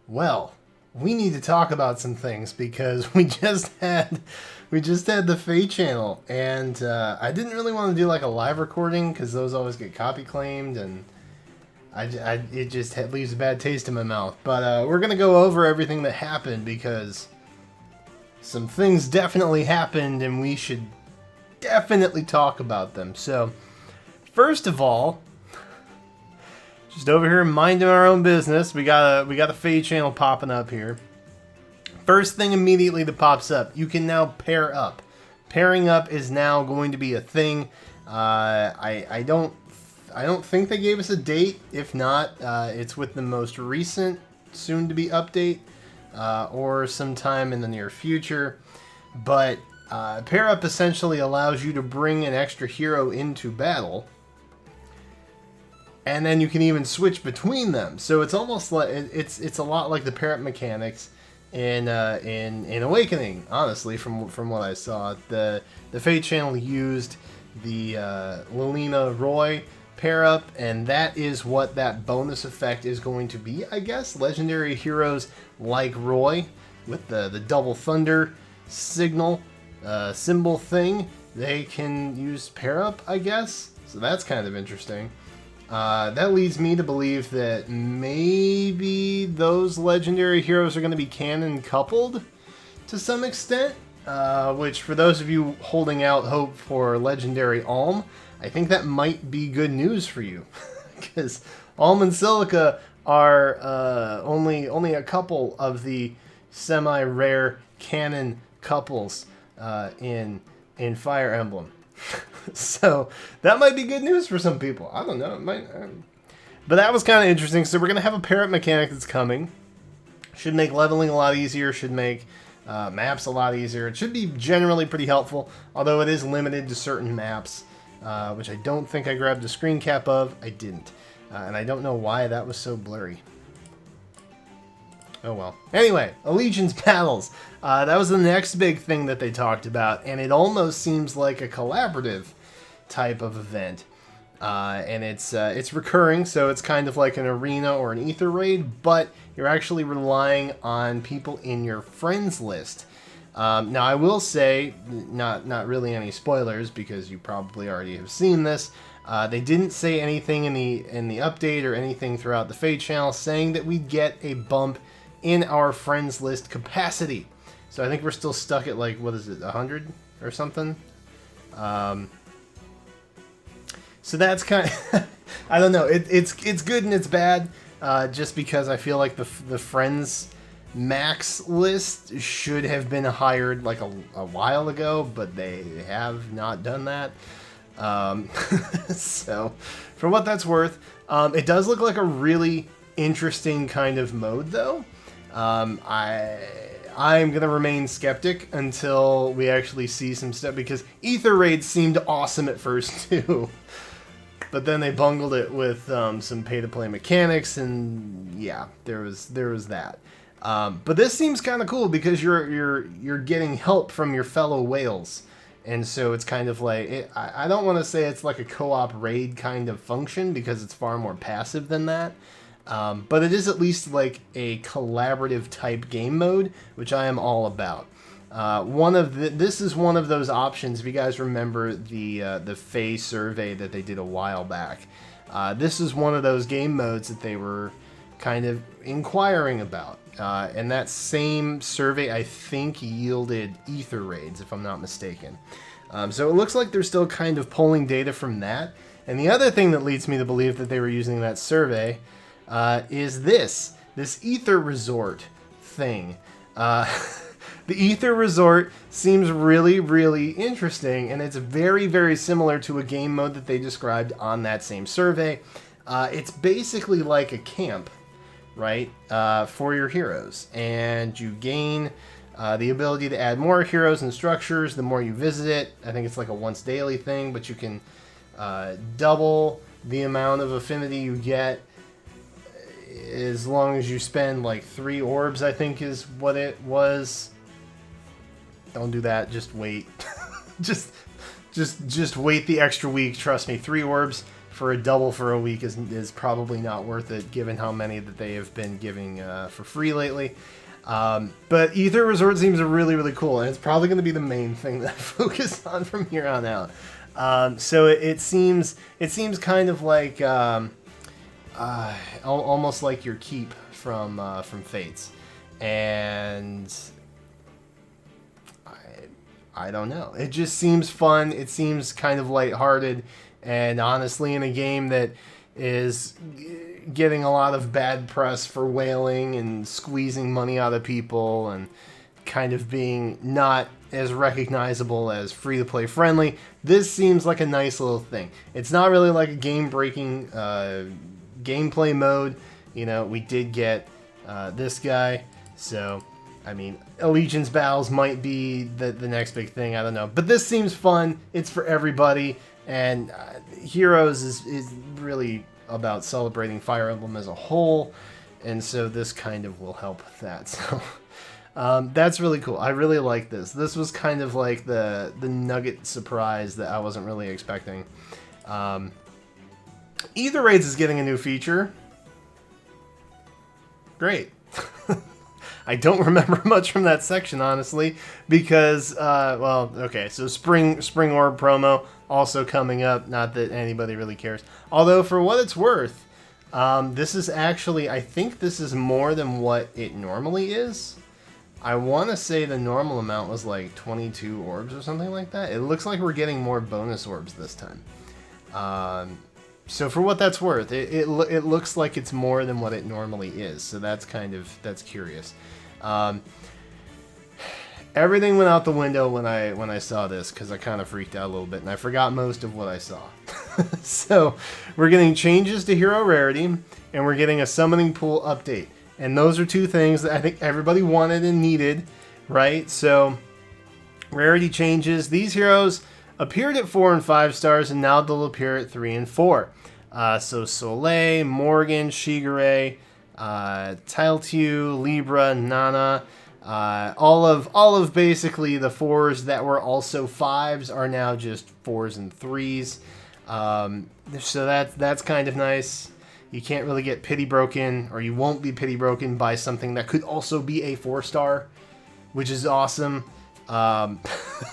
Well, we need to talk about some things because we just had the Feh Channel, and I didn't really want to do like a live recording because those always get copy claimed, and it just leaves a bad taste in my mouth. But we're gonna go over everything that happened because some things definitely happened, and we should definitely talk about them. So, first of all, just over here minding our own business, we got a Feh Channel popping up here. First thing immediately that pops up, you can now pair up. Pairing up is now going to be a thing. I don't think they gave us a date. If not, it's with the most recent soon-to-be update or sometime in the near future. But pair up essentially allows you to bring an extra hero into battle, and then you can even switch between them. So it's almost like it's a lot like the pair up mechanics in Awakening. Honestly, from what I saw, the Feh Channel used the Lilina Roy pair up, and that is what that bonus effect is going to be. I guess legendary heroes like Roy with the double thunder signal symbol thing, they can use pair up, I guess. So that's kind of interesting. That leads me to believe that maybe those legendary heroes are going to be canon coupled to some extent, which for those of you holding out hope for legendary Alm, I think that might be good news for you, because Alm and Silica are only a couple of the semi-rare canon couples in Fire Emblem. So that might be good news for some people. I don't know. It might, but that was kind of interesting. So we're gonna have a pair-up mechanic that's coming. Should make leveling a lot easier. Should make maps a lot easier. It should be generally pretty helpful, although it is limited to certain maps, which I don't think I grabbed a screen cap of. I didn't, and I don't know why that was so blurry. Oh well. Anyway, Allegiance battles. That was the next big thing that they talked about, and it almost seems like a collaborative type of event. And it's recurring, so it's kind of like an arena or an Aether raid, but you're actually relying on people in your friends list. Now, I will say, not really any spoilers because you probably already have seen this. They didn't say anything in the update or anything throughout the Feh Channel saying that we'd get a bump in our friends list capacity. So I think we're still stuck at, like, what is it, 100 or something? So that's kind of, I don't know, it's good and it's bad, just because I feel like the friends max list should have been hired like a while ago, but they have not done that. So for what that's worth, it does look like a really interesting kind of mode, though. I'm gonna remain skeptic until we actually see some stuff, because Aether raids seemed awesome at first too, but then they bungled it with some pay-to-play mechanics, and yeah, there was that. But this seems kind of cool because you're getting help from your fellow whales, and so it's kind of like I don't want to say it's like a co-op raid kind of function because it's far more passive than that. But it is at least like a collaborative type game mode, which I am all about. This is one of those options. If you guys remember the Feh survey that they did a while back, this is one of those game modes that they were kind of inquiring about. And that same survey, I think, yielded Aether raids, if I'm not mistaken. So it looks like they're still kind of pulling data from that. And the other thing that leads me to believe that they were using that survey is this Aether Resort thing. The Aether Resort seems really, really interesting, and it's very, very similar to a game mode that they described on that same survey. It's basically like a camp, right, for your heroes, and you gain the ability to add more heroes and structures the more you visit it. I think it's like a once daily thing, but you can double the amount of affinity you get as long as you spend like 3 orbs, I think is what it was. Don't do that, just wait. just wait the extra week, trust me. 3 orbs for a double for a week is probably not worth it, given how many that they have been giving for free lately. But Aether Resort seems really, really cool, and it's probably going to be the main thing that I focus on from here on out. So it seems kind of like almost like your keep from Fates, and I don't know. It just seems fun. It seems kind of lighthearted, and honestly, in a game that is getting a lot of bad press for whaling and squeezing money out of people and kind of being not as recognizable as free-to-play friendly, this seems like a nice little thing. It's not really like a game-breaking gameplay mode. You know, we did get this guy, so I mean, Allegiance battles might be the next big thing. I don't know, but this seems fun. It's for everybody, and Heroes is really about celebrating Fire Emblem as a whole, and so this kind of will help with that. So that's really cool. I really like this. This was kind of like the nugget surprise that I wasn't really expecting. Aether Raids is getting a new feature. Great. I don't remember much from that section, honestly, because, well, okay, so Spring Orb Promo also coming up. Not that anybody really cares. Although, for what it's worth, this is actually, I think this is more than what it normally is. I want to say the normal amount was like 22 orbs or something like that. It looks like we're getting more bonus orbs this time. So for what that's worth, it looks like it's more than what it normally is. So that's curious. Everything went out the window when I saw this, because I kind of freaked out a little bit and I forgot most of what I saw. So we're getting changes to hero rarity, and we're getting a summoning pool update. And those are two things that I think everybody wanted and needed, right? So rarity changes. These heroes appeared at 4 and 5 stars, and now they'll appear at 3 and 4. So Soleil, Morgan, Shigure, Tailtew, Libra, Nana, all of basically the 4s that were also 5s are now just 4s and 3s. So that's kind of nice. You can't really get pity broken, or you won't be pity broken by something that could also be a 4-star, which is awesome.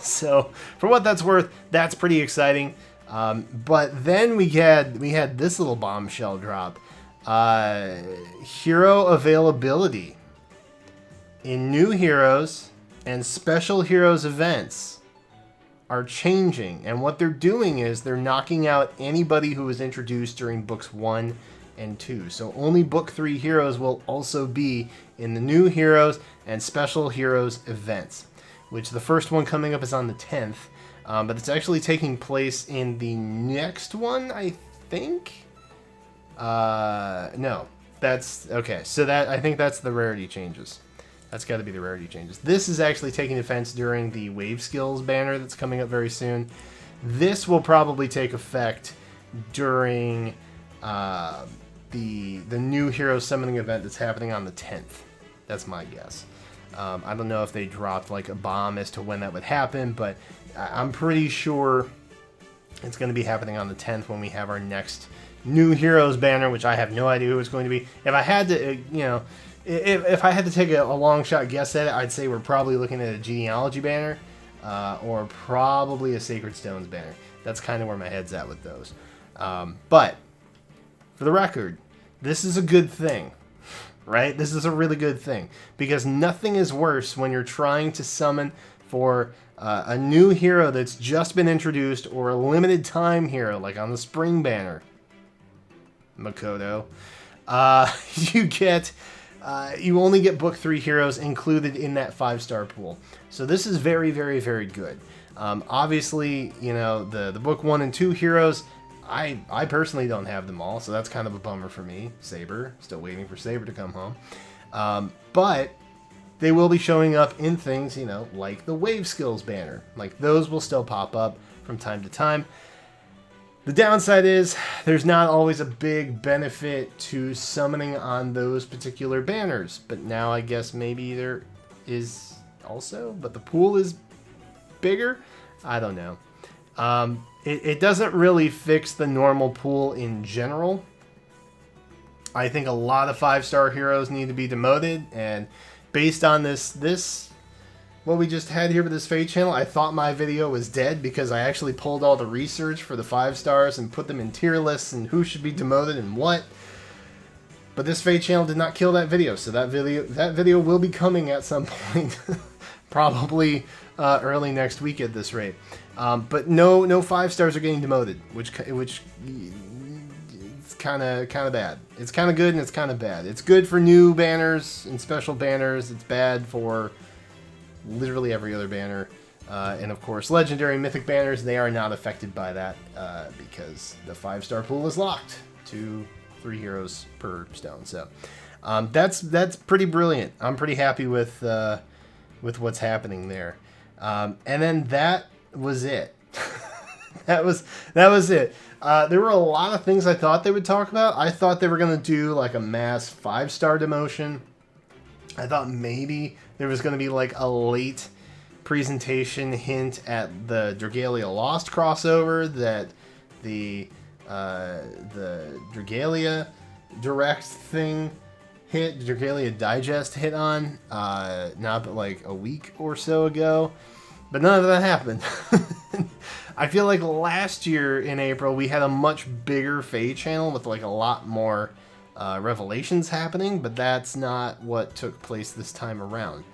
So for what that's worth, that's pretty exciting. But then we had this little bombshell drop. Hero availability in new heroes and special heroes events are changing, and what they're doing is they're knocking out anybody who was introduced during books 1 and 2. So only book 3 heroes will also be in the new heroes and special heroes events, which the first one coming up is on the 10th, but it's actually taking place in the next one, I think. No, that's okay. So I think that's the rarity changes. That's got to be the rarity changes. This is actually taking offense during the Wave Skills banner that's coming up very soon. This will probably take effect during the new hero summoning event that's happening on the 10th. That's my guess. I don't know if they dropped like a bomb as to when that would happen, but I'm pretty sure it's going to be happening on the 10th when we have our next new heroes banner, which I have no idea who it's going to be. If I had to, if I had to take a long shot guess at it, I'd say we're probably looking at a genealogy banner, or probably a Sacred Stones banner. That's kind of where my head's at with those. But for the record, this is a good thing, right? This is a really good thing, because nothing is worse when you're trying to summon for a new hero that's just been introduced, or a limited time hero, like on the Spring banner, Makoto. You only get book 3 heroes included in that 5-star pool. So this is very, very, very good. Obviously, the book 1 and 2 heroes, I personally don't have them all, so that's kind of a bummer for me. Saber, still waiting for Saber to come home. But they will be showing up in things, like the Wave Skills banner. Like, those will still pop up from time to time. The downside is there's not always a big benefit to summoning on those particular banners. But now I guess maybe there is also, but the pool is bigger? I don't know. It doesn't really fix the normal pool in general. I think a lot of 5-star heroes need to be demoted, and based on this what we just had here with this Feh Channel, I thought my video was dead because I actually pulled all the research for the 5 stars and put them in tier lists and who should be demoted and what. But this Feh Channel did not kill that video, so that video will be coming at some point, probably early next week at this rate. But no 5 stars are getting demoted, which it's kind of bad. It's kind of good and it's kind of bad. It's good for new banners and special banners. It's bad for literally every other banner. And of course, legendary mythic banners, they are not affected by that because the 5-star pool is locked to 3 heroes per stone. So that's pretty brilliant. I'm pretty happy with what's happening there. And then that was it. that was it. There were a lot of things I thought they would talk about. I thought they were going to do like a mass 5-star demotion. I thought maybe there was going to be like a late presentation hint at the Dragalia Lost crossover that the Dragalia Direct thing hit, Dragalia Digest hit on, not but like a week or so ago. But none of that happened. I feel like last year in April we had a much bigger Feh Channel with like a lot more revelations happening, but that's not what took place this time around.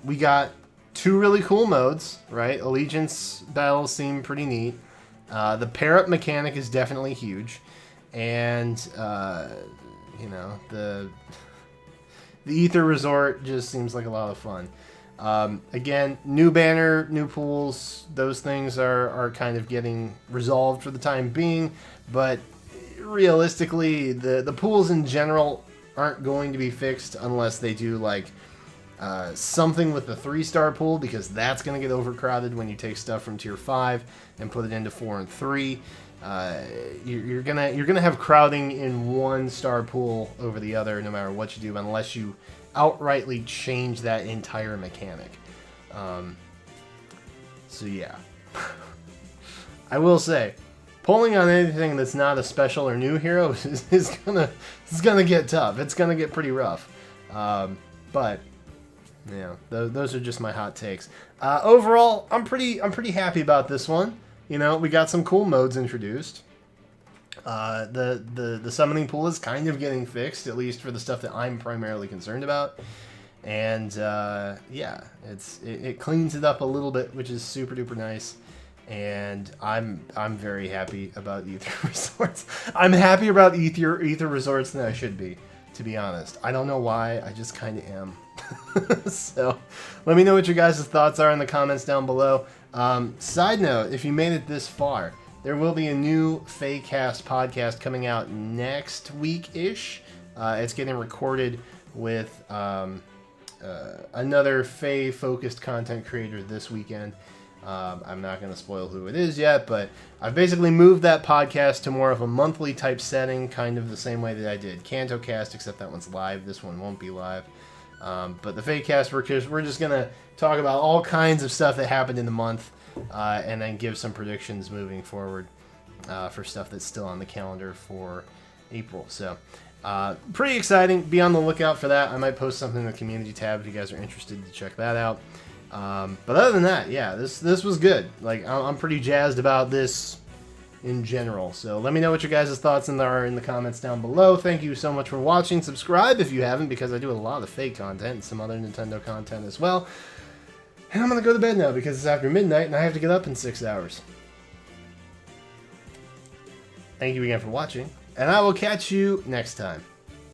We got 2 really cool modes, right? Allegiance battles seem pretty neat. The pair-up mechanic is definitely huge, and you know, the Aether Resort just seems like a lot of fun. Again, new banner, new pools, those things are kind of getting resolved for the time being, but realistically, the pools in general aren't going to be fixed unless they do like something with the 3-star pool, because that's going to get overcrowded when you take stuff from tier 5 and put it into 4 and 3. You're gonna have crowding in 1-star pool over the other no matter what you do, unless you outrightly change that entire mechanic. So yeah. I will say, pulling on anything that's not a special or new hero is gonna get tough. It's gonna get pretty rough. But yeah, those are just my hot takes. Overall, I'm pretty happy about this one. You know, we got some cool modes introduced. The summoning pool is kind of getting fixed, at least for the stuff that I'm primarily concerned about. And yeah, it cleans it up a little bit, which is super duper nice. And I'm very happy about Aether Resorts. I'm happier about Aether Resorts than I should be, to be honest. I don't know why, I just kind of am. So let me know what your guys' thoughts are in the comments down below. Side note, if you made it this far, there will be a new Fehcast podcast coming out next week-ish. It's getting recorded with another Feh-focused content creator this weekend. I'm not going to spoil who it is yet, but I've basically moved that podcast to more of a monthly type setting, kind of the same way that I did CantoCast, except that one's live. This one won't be live. But the Fehcast, we're just going to talk about all kinds of stuff that happened in the month, and then give some predictions moving forward for stuff that's still on the calendar for April. So pretty exciting. Be on the lookout for that. I might post something in the community tab if you guys are interested to check that out. But other than that, yeah, this was good. Like, I'm pretty jazzed about this in general. So let me know what your guys' thoughts are in the comments down below. Thank you so much for watching. Subscribe if you haven't, because I do a lot of fake content and some other Nintendo content as well. And I'm going to go to bed now because it's after midnight and I have to get up in 6 hours. Thank you again for watching, and I will catch you next time.